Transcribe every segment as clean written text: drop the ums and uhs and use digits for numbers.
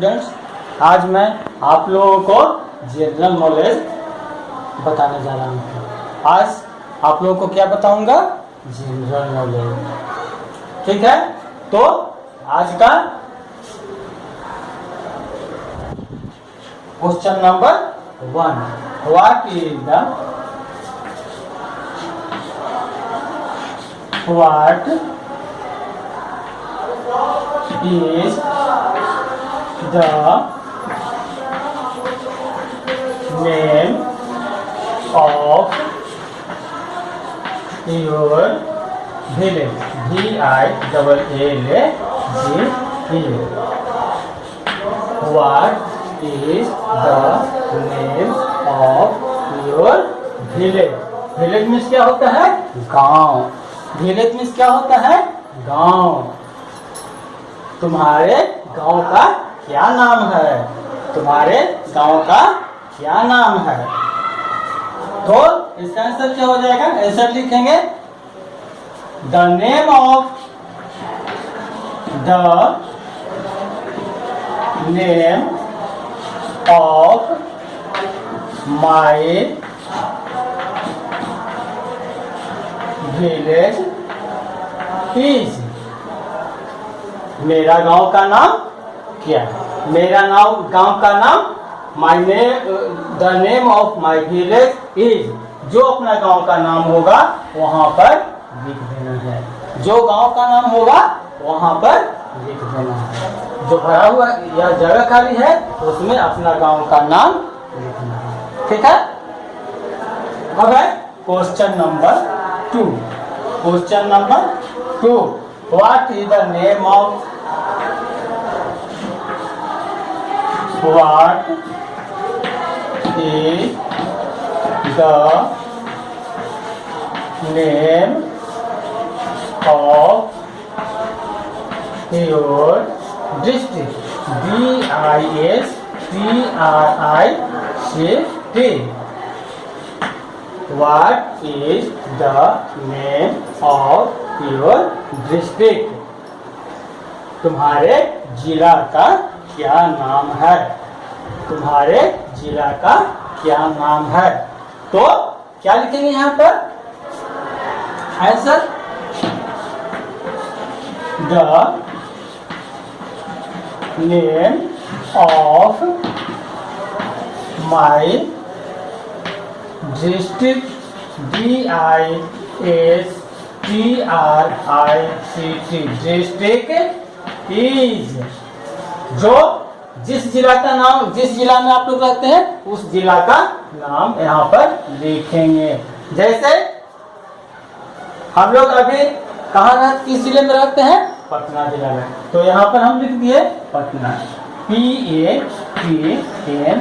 Students, आज मैं आप लोगों को जनरल नॉलेज बताने जा रहा हूँ। आज आप लोगों को क्या बताऊंगा? General knowledge. ठीक है, तो आज का question number 1, what is the name of your village? VILLAGE. What is the name of your village? Village means क्या होता है? गांव। विलेज मीन्स क्या होता है? गांव। तुम्हारे गांव का क्या नाम है? तुम्हारे गांव का क्या नाम है? तो इसका आंसर क्या हो जाएगा? आंसर लिखेंगे the name of my village is. मेरा गांव का नाम क्या है? मेरा गांव का नाम the name of my village is. जो अपना गांव का नाम होगा वहां पर लिख देना है। जो गांव का नाम होगा वहां पर लिख देना है। जो भरा हुआ या जगह खाली है उसमें अपना गांव का नाम लिखना है। ठीक है, अब है question number 2। Question number 2, what is the name of your district? DISTRICT. What is the name of your district? तुम्हारे जिला का क्या नाम है? तुम्हारे जिला का क्या नाम है? तो क्या लिखेंगे यहाँ पर? Answer the name of my district DISTRICT district is. जो जिस जिला का नाम, जिस जिला में आप लोग रहते हैं उस जिला का नाम यहाँ पर लिखेंगे। जैसे हम लोग अभी किस जिले में रहते हैं? पटना जिला में। तो यहाँ पर हम लिख दिए Patna, PATN,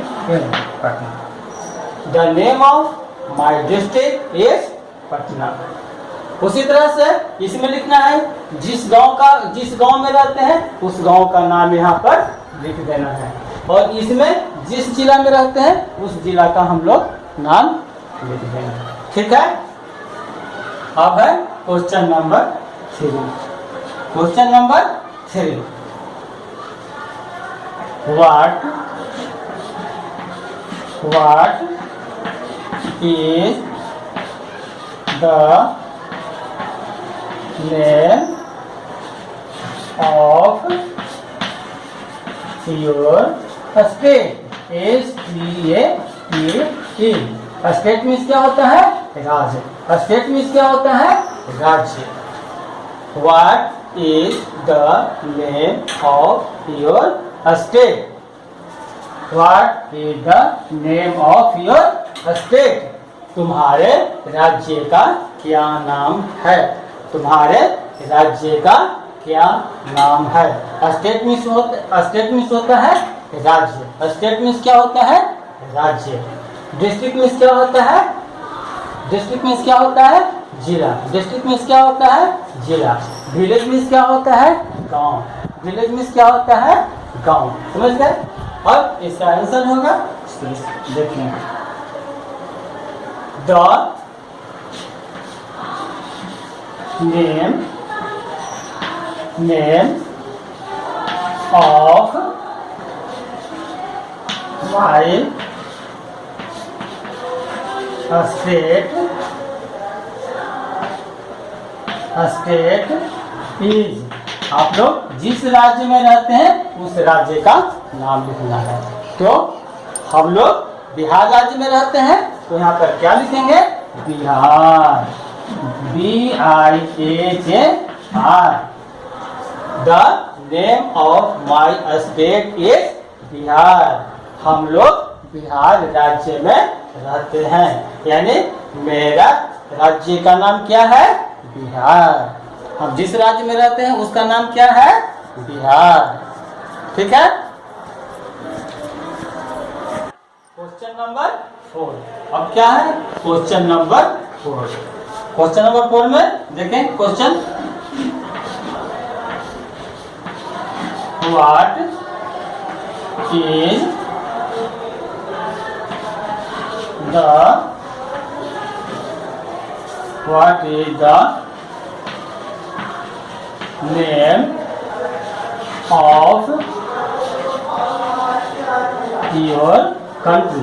Patna. The name of my district is Patna. उसी तरह से इसमें लिखना है जिस गांव में रहते हैं उस गांव का नाम यहाँ पर लिख देना है। और इसमें जिस जिला में रहते हैं उस जिला का हम लोग नाम लिख देंगे। ठीक है, अब है question number 3। Question number 3, what is the name of your state? STATE. State means क्या होता है? राज्य। स्टेट मीन्स क्या होता है? राज्य। What is the name of your state? What is the name of your state? तुम्हारे राज्य का क्या नाम है? तुम्हारे राज्य का क्या नाम है? स्टेट मीन्स होता है राज्य। स्टेट मीन्स क्या होता है? राज्य। डिस्ट्रिक्ट मीन्स क्या होता है? डिस्ट्रिक्ट मीन्स क्या होता है? जिला। डिस्ट्रिक्ट मीन्स क्या होता है? जिला। विलेज मीन्स क्या होता है? गांव। विलेज मीन्स क्या होता है? गांव। समझ गए? अब इसका आंसर होगा, देखिए, the name of my state is. आप लोग जिस राज्य में रहते हैं उस राज्य का नाम लिखना है। तो हम लोग बिहार राज्य में रहते हैं तो यहाँ पर क्या लिखेंगे? Bihar, BIHAR। The name of my state is Bihar. हम लोग बिहार राज्य में रहते हैं, यानी मेरा राज्य का नाम क्या है? बिहार। हम जिस राज्य में रहते हैं उसका नाम क्या है? बिहार। ठीक है। Question number 4। अब क्या है? Question number 4। क्वेश्चन नंबर 4 में देखें question, what is the name of your country?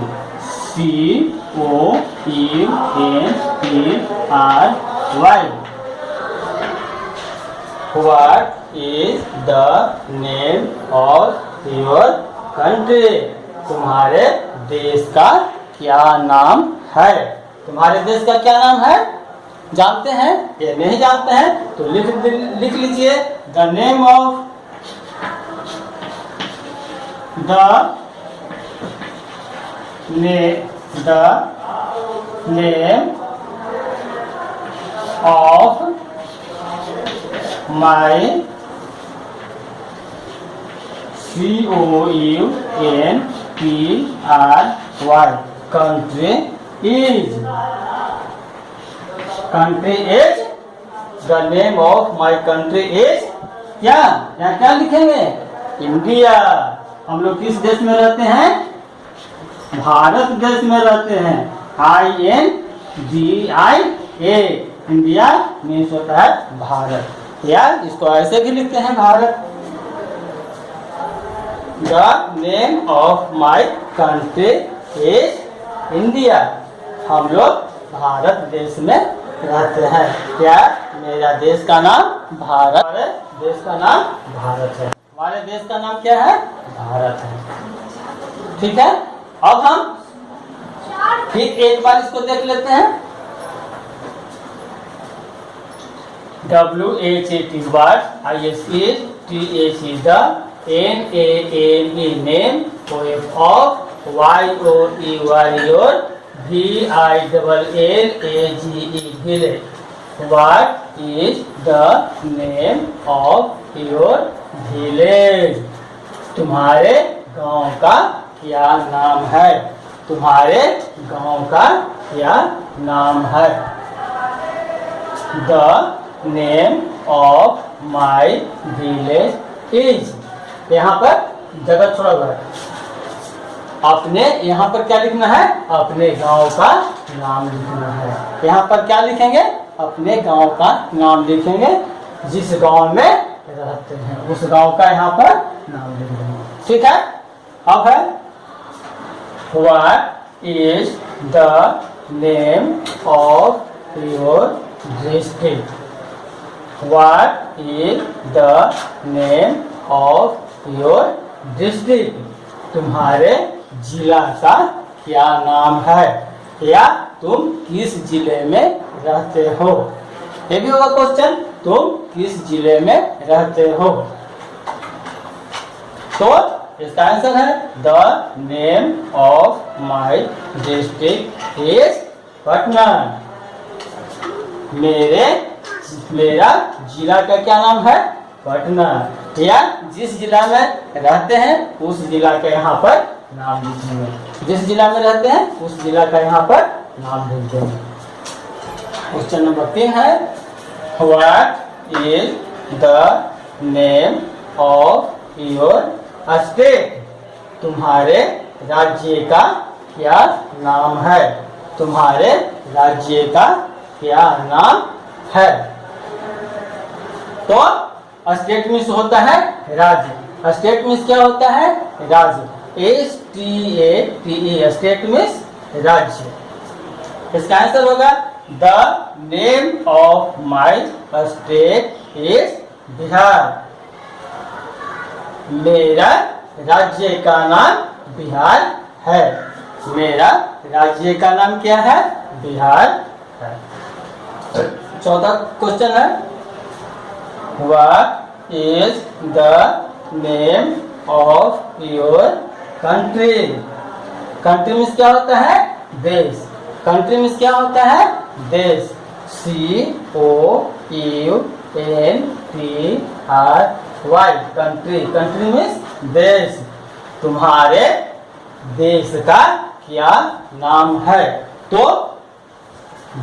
COUNTRY। What is the name of your country? तुम्हारे देश का क्या नाम है? तुम्हारे देश का क्या नाम है? जानते हैं या नहीं जानते हैं तो लिख लीजिए, the name of the name of my COUNTRY country is। country is, the name of my country is क्या? यहाँ क्या लिखेंगे? इंडिया। हम लोग किस देश में रहते हैं? भारत देश में रहते हैं। INDIA। इंडिया मीन्स होता है भारत, या इसको ऐसे भी लिखते हैं Bharat. The name of my country is India. हम लोग भारत देश में रहते हैं। क्या? मेरा देश का नाम भारत। हमारे देश का नाम भारत है। हमारे देश का नाम क्या है? भारत है। ठीक है। अब हम फिर एक बार इसको देख लेते हैं। WHAT word, ISE the, NAME name, OF YOE your, VILLAGE village. What is the name of your village? तुम्हारे गांव का क्या नाम है? तुम्हारे गांव का क्या नाम है? The name of my village is। यहाँ पर जगह छोड़ा हुआ है। अपने यहाँ पर क्या लिखना है? अपने गांव का नाम लिखना है। यहाँ पर क्या लिखेंगे? अपने गांव का नाम लिखेंगे। जिस गांव में रहते हैं उस गांव का यहाँ पर नाम लिखेंगे। ठीक है। अब है, What is the name of your district? What is the name of your district? तुम्हारे जिला का क्या नाम है, या तुम किस जिले में रहते हो? ये भी होगा क्वेश्चन, तुम किस जिले में रहते हो? तो इसका आंसर है the name of my district is Patna. मेरा जिला का क्या नाम है? पटना। या जिस जिला में रहते हैं उस जिला का यहाँ पर नाम लिखेंगे। जिस जिला में रहते हैं उस जिला का यहाँ पर नाम लिख देंगे। क्वेश्चन नंबर 3 है, what is the name of your state? तुम्हारे राज्य का क्या नाम है? तुम्हारे राज्य का क्या नाम है? तो स्टेट मीन्स होता है राज्य। स्टेट मीन्स क्या होता है? राज्य। STATE, स्टेट मीन्स राज्य। इसका आंसर होगा the name of my state is Bihar. मेरा राज्य का नाम बिहार है। मेरा राज्य का नाम क्या है? बिहार है। 14 क्वेश्चन है, what is the name of your country? Country means क्या होता है? देश। कंट्री मीन्स क्या होता है? देश। COUNTRY, country. कंट्री मीन्स देश। तुम्हारे देश का क्या नाम है? तो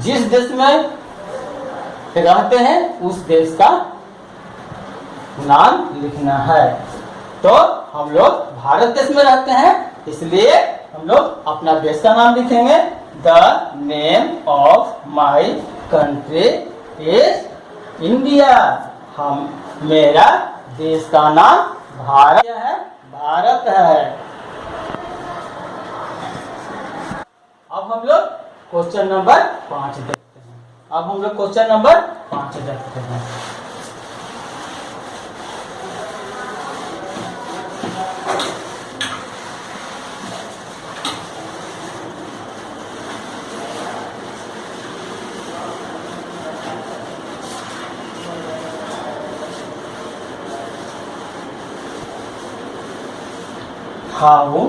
जिस देश में रहते हैं उस देश का नाम लिखना है। तो हम लोग भारत देश में रहते हैं, इसलिए हम लोग अपना देश का नाम लिखेंगे। The name of my country is India. मेरा देश का नाम भारत है, भारत है। अब हम लोग क्वेश्चन नंबर 5 देखते हैं। अब हम लोग क्वेश्चन नंबर 5 देखते हैं। How,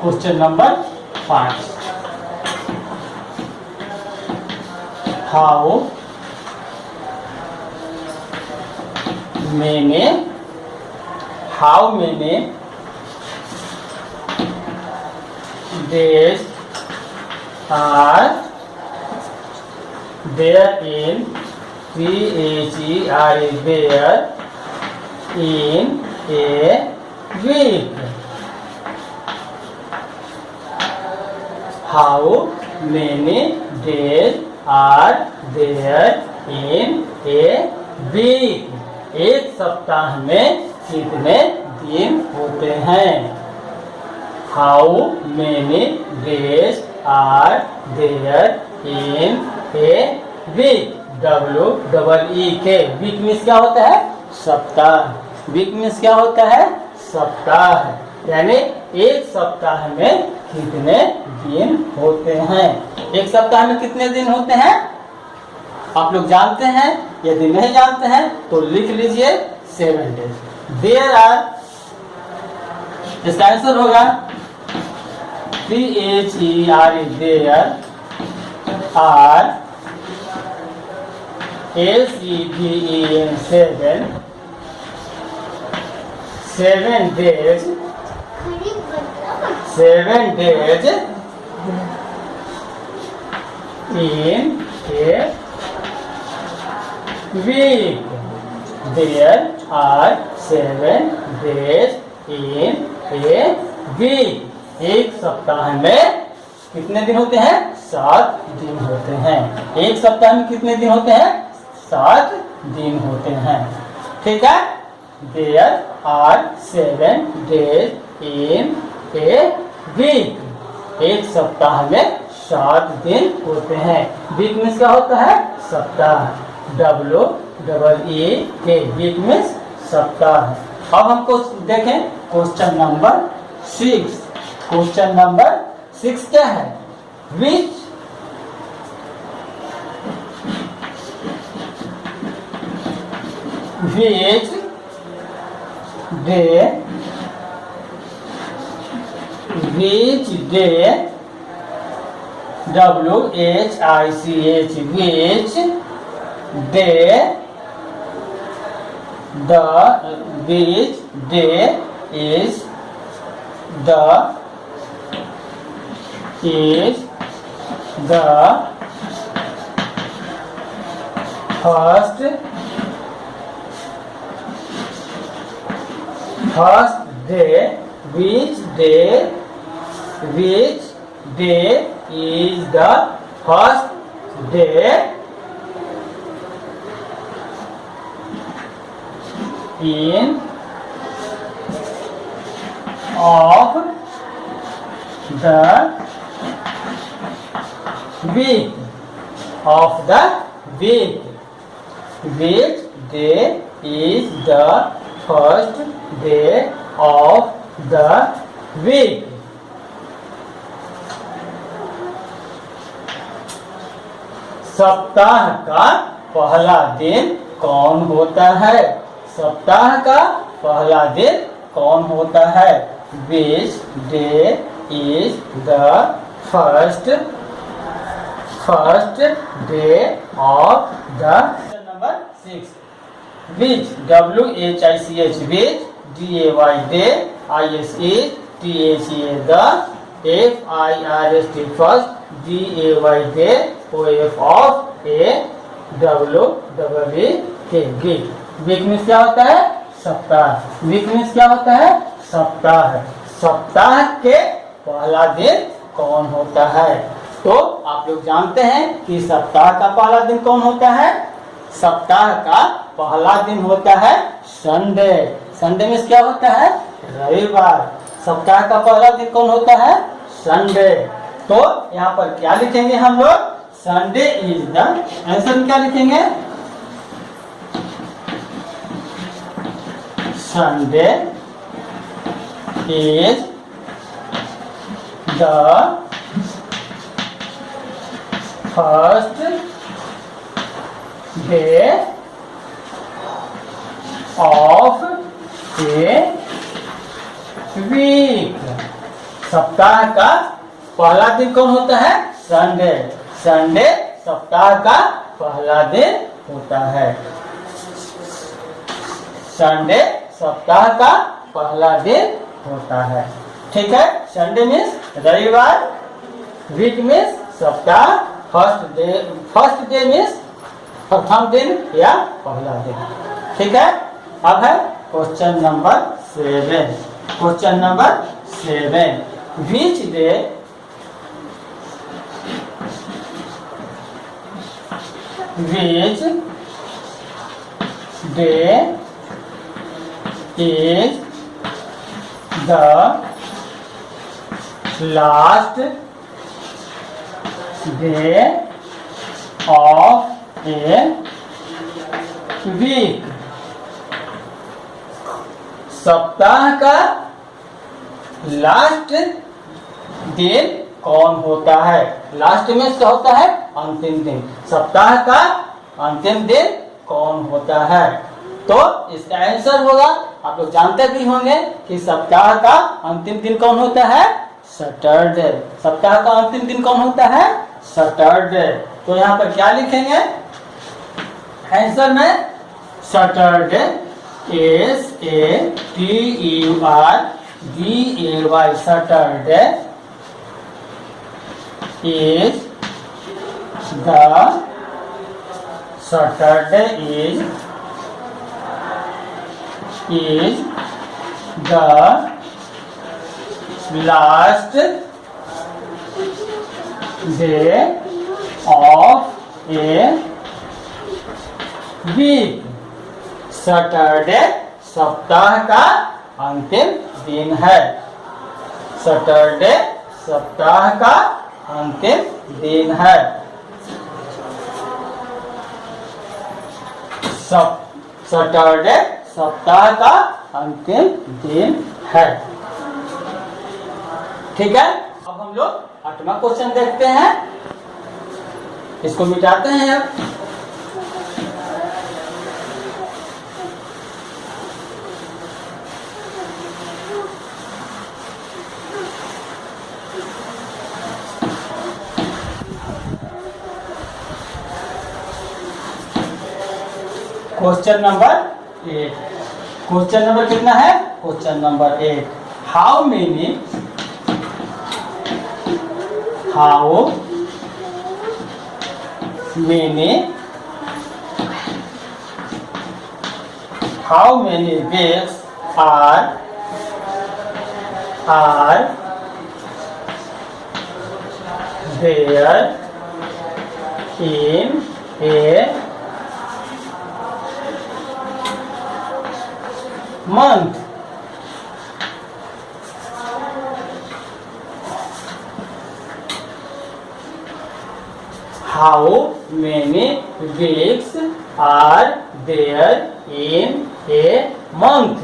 question number 5, how many days are there in there in a week? How many days are there in a week? एक सप्ताह में कितने दिन होते हैं? How many days are there in a week? WEEK, week means क्या होता है? सप्ताह। वीक मीन्स क्या होता है? सप्ताह। यानी एक सप्ताह में कितने दिन होते हैं? एक सप्ताह में कितने दिन होते हैं आप लोग जानते हैं? यदि नहीं जानते हैं तो लिख लीजिए 7 days। देयर आर, इसका आंसर होगा THERE, there are SEVEN, 7 days, 7 days in a week. There are 7 days in a week. एक सप्ताह में कितने दिन होते हैं? 7 दिन होते हैं। एक सप्ताह में कितने दिन होते हैं? 7 दिन होते हैं। ठीक है? There are 7 days in a week. एक सप्ताह में 7 दिन होते हैं। वीक मीन्स क्या होता है? सप्ताह। WEEK, वीक मीन्स सप्ताह। अब हमको देखें क्वेश्चन नंबर 6। क्वेश्चन नंबर 6 क्या है? Which day WHICH, which day, which day is the first day? Which day is the first day of the week of the week. Which day is the first day of the week? सप्ताह का पहला दिन कौन होता है? सप्ताह का पहला दिन कौन होता है? Which day is the first day of the number 6. Which WHICH which DAY day ISE THA the FIRST first DAY day OF of A WWE के week. वीक मीन्स क्या होता है? सप्ताह. वीक मीन्स क्या होता है? सप्ताह. सप्ताह के पहला दिन कौन होता है? तो आप लोग जानते हैं कि सप्ताह का पहला दिन कौन होता है? सप्ताह का पहला दिन होता है संडे. संडे मीन्स क्या होता है? रविवार. सप्ताह का पहला दिन कौन होता है? संडे. तो यहाँ पर क्या लिखेंगे हम लोग? संडे इज द आंसर में क्या लिखेंगे? Sunday is the first day of a week. सप्ताह का पहला दिन कौन होता है? संडे. संडे सप्ताह का पहला दिन होता है. संडे सप्ताह का पहला दिन होता है. ठीक है. संडे मीन्स रविवार. वीक मीन्स सप्ताह. फर्स्ट डे मीन्स प्रथम दिन या पहला दिन. ठीक है. अब है question number 7. Question number 7. Which day is the last day of a week? सप्ताह का लास्ट दिन कौन होता है? लास्ट में क्या होता है? अंतिम दिन. सप्ताह का अंतिम दिन कौन होता है? तो इसका आंसर होगा, आप लोग जानते भी होंगे कि सप्ताह का अंतिम दिन कौन होता है? सैटरडे. सप्ताह का अंतिम दिन कौन होता है? सैटरडे. तो यहाँ पर क्या लिखेंगे आंसर में? Saturday SATURDAY Saturday is the last day of a week. Saturday सप्ताह का अंतिम दिन है. सैटरडे सप्ताह का अंतिम दिन है. सैटरडे सप्ताह का अंतिम दिन है. ठीक है. अब हम लोग 8वां क्वेश्चन देखते हैं. इसको मिटाते हैं अब. Question number 8. क्वेश्चन नंबर कितना है? Question number 8. How many weeks are there in a month? Are there in a month.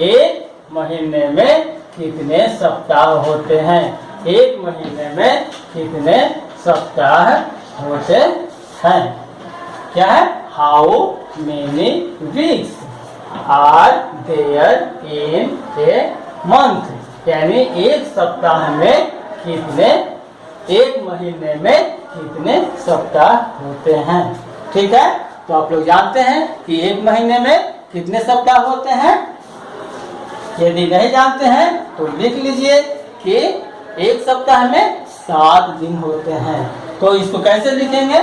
एक महीने में कितने सप्ताह होते हैं? एक महीने में कितने सप्ताह होते हैं? क्या है? How many weeks are there in a month. यानी एक सप्ताह में कितने, एक महीने में कितने सप्ताह होते हैं। ठीक है, तो आप लोग जानते हैं कि एक महीने में कितने सप्ताह होते हैं। यदि नहीं जानते हैं तो लिख लीजिए कि एक सप्ताह में 7 दिन होते हैं। तो इसको कैसे लिखेंगे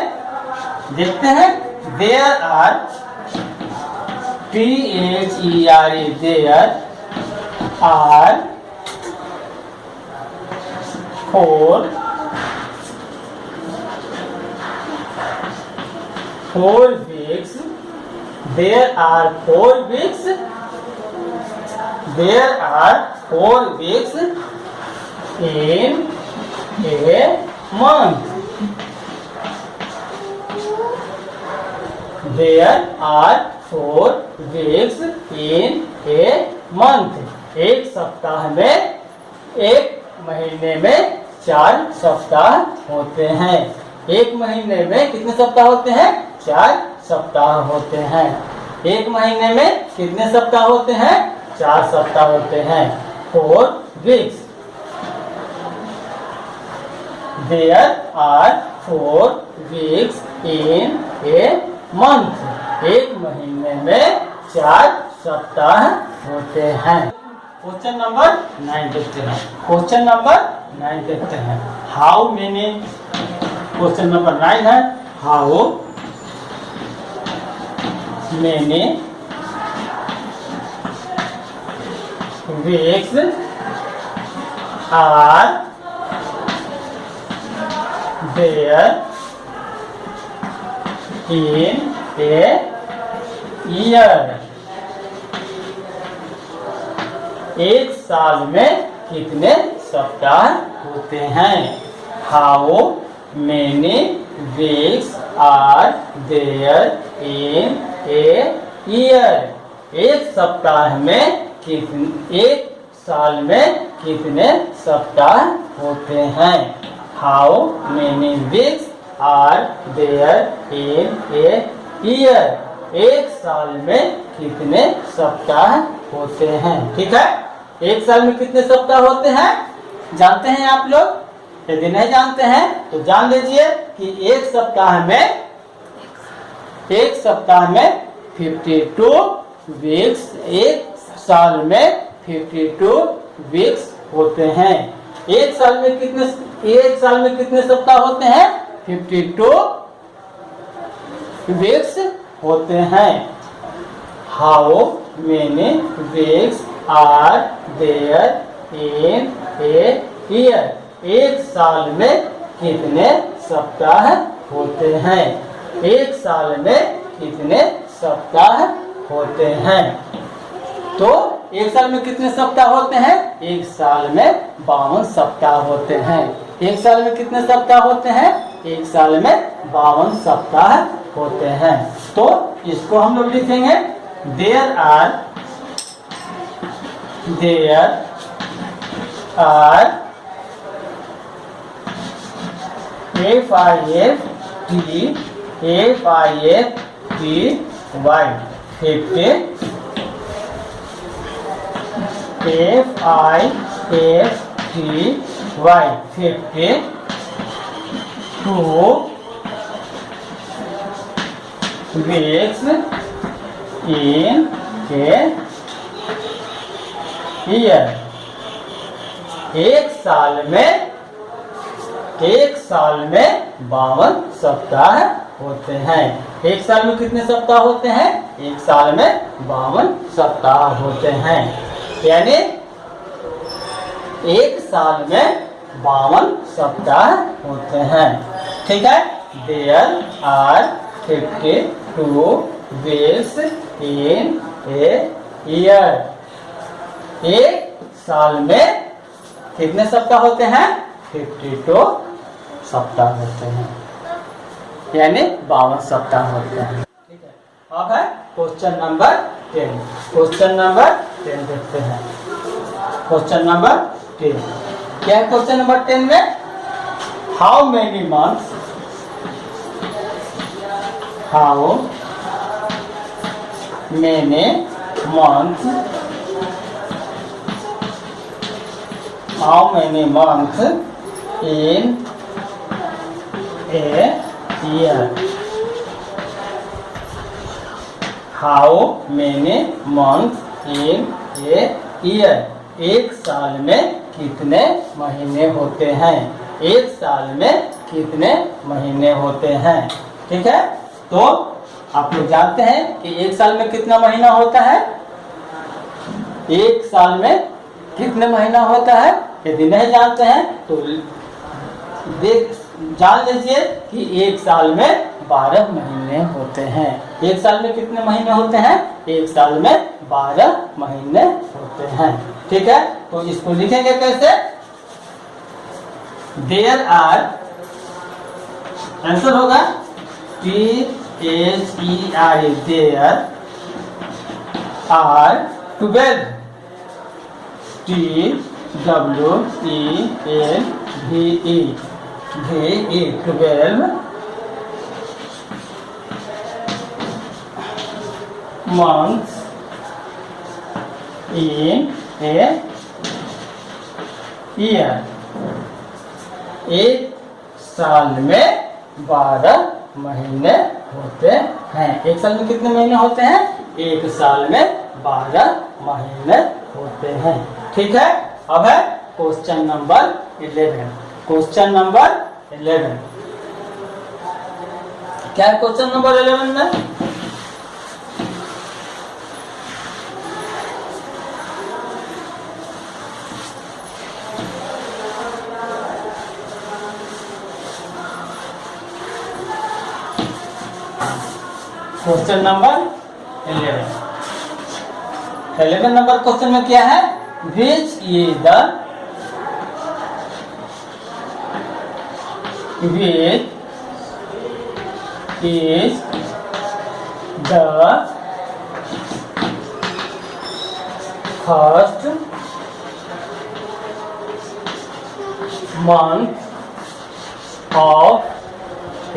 देखते हैं। There are THERE there are 4 weeks। There are 4 weeks। There are 4 weeks in a month। There are 4 weeks in a month। एक सप्ताह में, एक महीने में 4 सप्ताह होते हैं। एक महीने में कितने सप्ताह होते हैं? 4 सप्ताह होते हैं। एक महीने में कितने सप्ताह होते हैं? 4 सप्ताह होते हैं। 4 weeks। There are 4 weeks in a month। एक महीने में 4 सप्ताह होते हैं। क्वेश्चन नंबर 9 देखते हैं। क्वेश्चन नंबर 9 देखते हैं। हाउ मेनी, क्वेश्चन नंबर 9 है how many weeks are there in a year. एक साल में कितने सप्ताह होते हैं? How many weeks are there in a year. एक सप्ताह में कितने, एक साल में कितने सप्ताह होते हैं? How many weeks are there in a year. एक साल में कितने सप्ताह होते हैं? ठीक है, एक साल में कितने सप्ताह होते हैं जानते हैं आप लोग? यदि नहीं जानते हैं तो जान लीजिए कि एक सप्ताह में 52 वीक्स, एक साल में 52 वीक्स होते हैं। एक साल में कितने सप्ताह होते हैं? 52 वीक्स होते हैं। How many weeks are there in a year. एक साल में कितने सप्ताह होते हैं? एक साल में कितने सप्ताह होते हैं? तो एक साल में कितने सप्ताह होते हैं? एक साल में 52 सप्ताह होते हैं। एक साल में कितने सप्ताह होते हैं? एक साल में 52 सप्ताह होते हैं। तो इसको हम लोग लिखेंगे there are weeks in a year। एक साल में 52 सप्ताह होते हैं। एक साल में कितने सप्ताह होते हैं? एक साल में 52 सप्ताह होते हैं। यानी एक साल में 52 सप्ताह होते हैं। ठीक है, there are 52 weeks in a year। एक साल में कितने सप्ताह होते हैं? 52 सप्ताह होते हैं, यानी 52 सप्ताह होते हैं। ठीक है, अब है क्वेश्चन नंबर 10। क्वेश्चन नंबर 10 देखते हैं। क्वेश्चन नंबर 10 क्या है? क्वेश्चन नंबर 10 में how many months, how many months, how many months in a year, how many months in a year, एक साल में कितने महीने होते हैं? एक साल में कितने महीने होते हैं? ठीक है, तो आप लोग जानते हैं कि एक साल में कितना महीना होता है? एक साल में कितने महीना होता है? यदि नहीं जानते हैं तो देख जान लीजिए कि एक साल में 12 महीने होते हैं। एक साल में कितने महीने होते हैं? एक साल में 12 महीने होते हैं। ठीक है, तो इसको लिखेंगे कैसे? देयर आर, आंसर होगा THERE, there are 12, TWELVE, 12 months in a year, एक साल में 12 महीने होते हैं। एक साल में कितने महीने होते हैं? एक साल में 12 महीने होते हैं। ठीक है, अब है क्वेश्चन नंबर 11। क्वेश्चन नंबर 11 क्या है? क्वेश्चन नंबर 11 में क्वेश्चन नंबर 11 नंबर क्वेश्चन में क्या है? Which is the first month of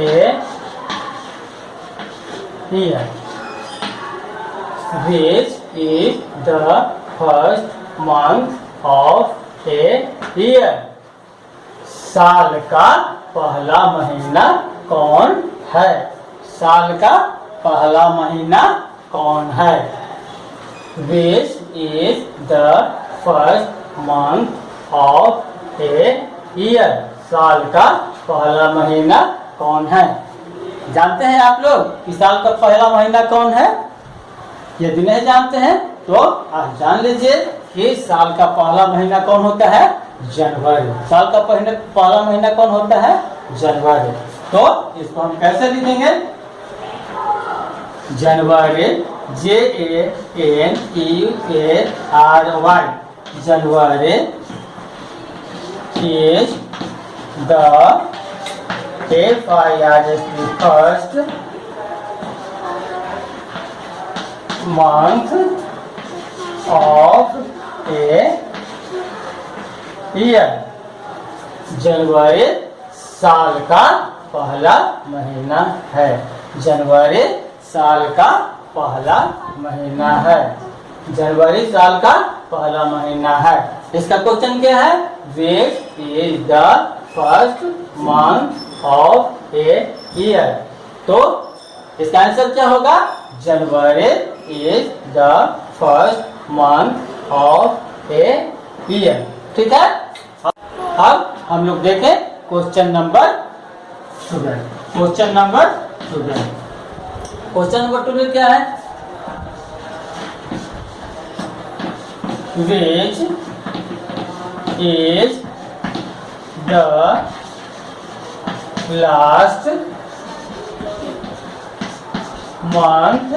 A year, which is the first month of a year, साल का पहला महीना कौन है? साल का पहला महीना कौन है? Which is the first month of a year, साल का पहला महीना कौन है? जानते हैं आप लोग कि साल का पहला महीना कौन है? यदि नहीं जानते हैं तो आप जान लीजिए कि साल का पहला महीना कौन होता है? जनवरी। साल का पहला महीना कौन होता है? जनवरी। तो इसको हम कैसे लिखेंगे? जनवरी, JANUARY, January is the first month of a year, जनवरी साल का पहला महीना है। जनवरी साल का पहला महीना है। जनवरी साल का पहला महीना है। इसका क्वेश्चन क्या है? Which is the first month of a year, तो इसका आंसर क्या होगा? जनवरी is the first month of a year. ठीक है, अब हम लोग देखें question number 12। Question number 12, question number 12 क्या है? Which is the last month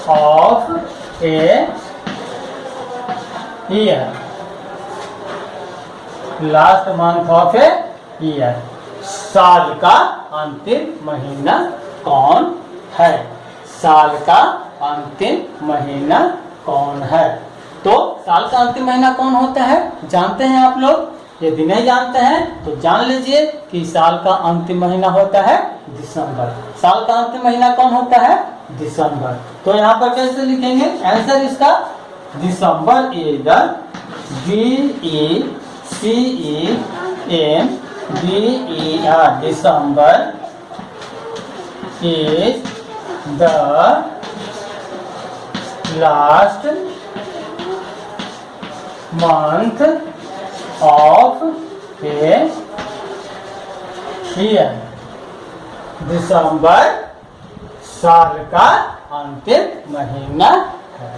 of a year, last month of a year, साल का अंतिम महीना कौन है? साल का अंतिम महीना कौन है? तो साल का अंतिम महीना कौन होता है जानते हैं आप लोग? यदि नहीं जानते हैं तो जान लीजिए कि साल का अंतिम महीना होता है दिसंबर। साल का अंतिम महीना कौन होता है? दिसंबर। तो यहाँ पर कैसे लिखेंगे आंसर इसका? December is the DECEMBER, December is the last month of a year। दिसंबर साल का अंतिम महीना है।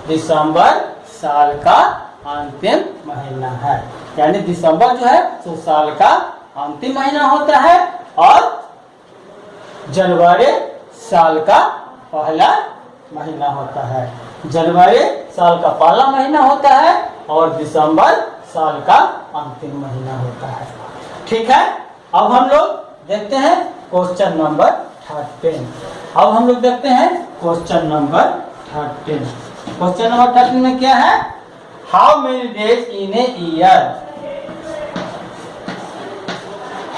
दिसंबर साल का अंतिम महीना है, यानी दिसंबर जो है तो साल का अंतिम महीना होता है और जनवरी साल का पहला महीना होता है। जनवरी साल का पहला महीना होता है और दिसंबर साल का अंतिम महीना होता है। ठीक है, अब हम लोग देखते हैं क्वेश्चन नंबर 13। अब हम लोग देखते हैं क्वेश्चन नंबर 13। क्वेश्चन नंबर 13 में क्या है? How many days in a year?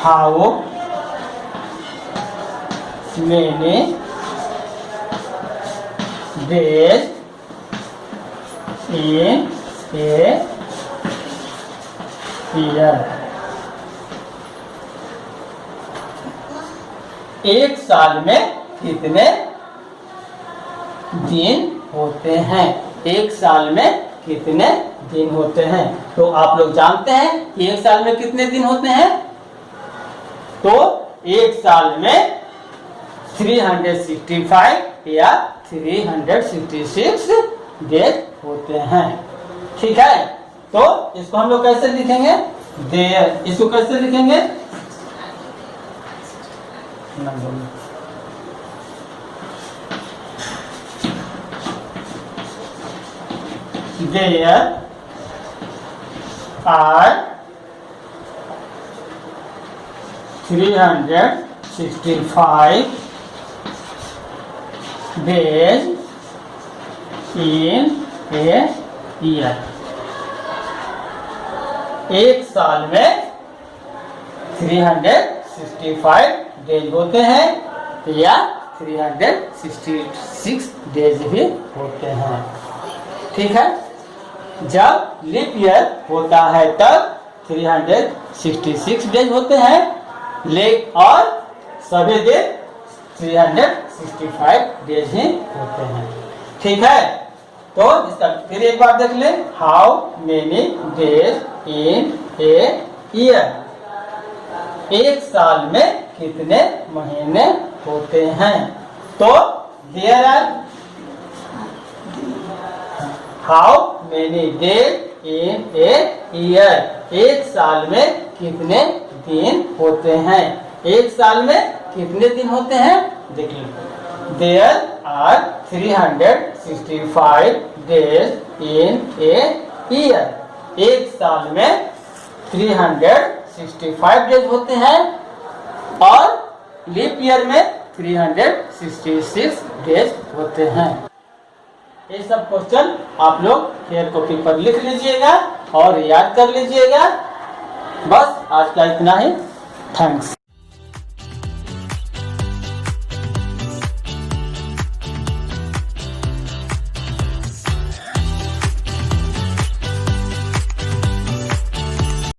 How many days in a year? एक साल में कितने दिन होते हैं? एक साल में कितने दिन होते हैं? तो आप लोग जानते हैं कि एक साल में कितने दिन होते हैं? तो एक साल में 365 या 366 डेज होते हैं। ठीक है, तो इसको हम लोग कैसे लिखेंगे? इसको कैसे लिखेंगे? There are 365 days in a year। एक साल में 365 डेज होते हैं या 366 डेज भी होते हैं। ठीक है, जब लीप ईयर होता है तब 366 डेज होते हैं और सभी दिन 365 डेज ही होते हैं। ठीक है, तो इसका फिर एक बार देख लें। How many days in a year? एक साल में कितने महीने होते हैं? तो there are how many days in a year? एक साल में कितने दिन होते हैं? एक साल में कितने दिन होते हैं? देखिए, there are 365 days in a year. एक साल में 365 डेज होते हैं और लीप ईयर में 366 डेज होते हैं। ये सब क्वेश्चन आप लोग फेयर कॉपी पर लिख लीजिएगा और याद कर लीजिएगा। बस आज का इतना ही। थैंक्स।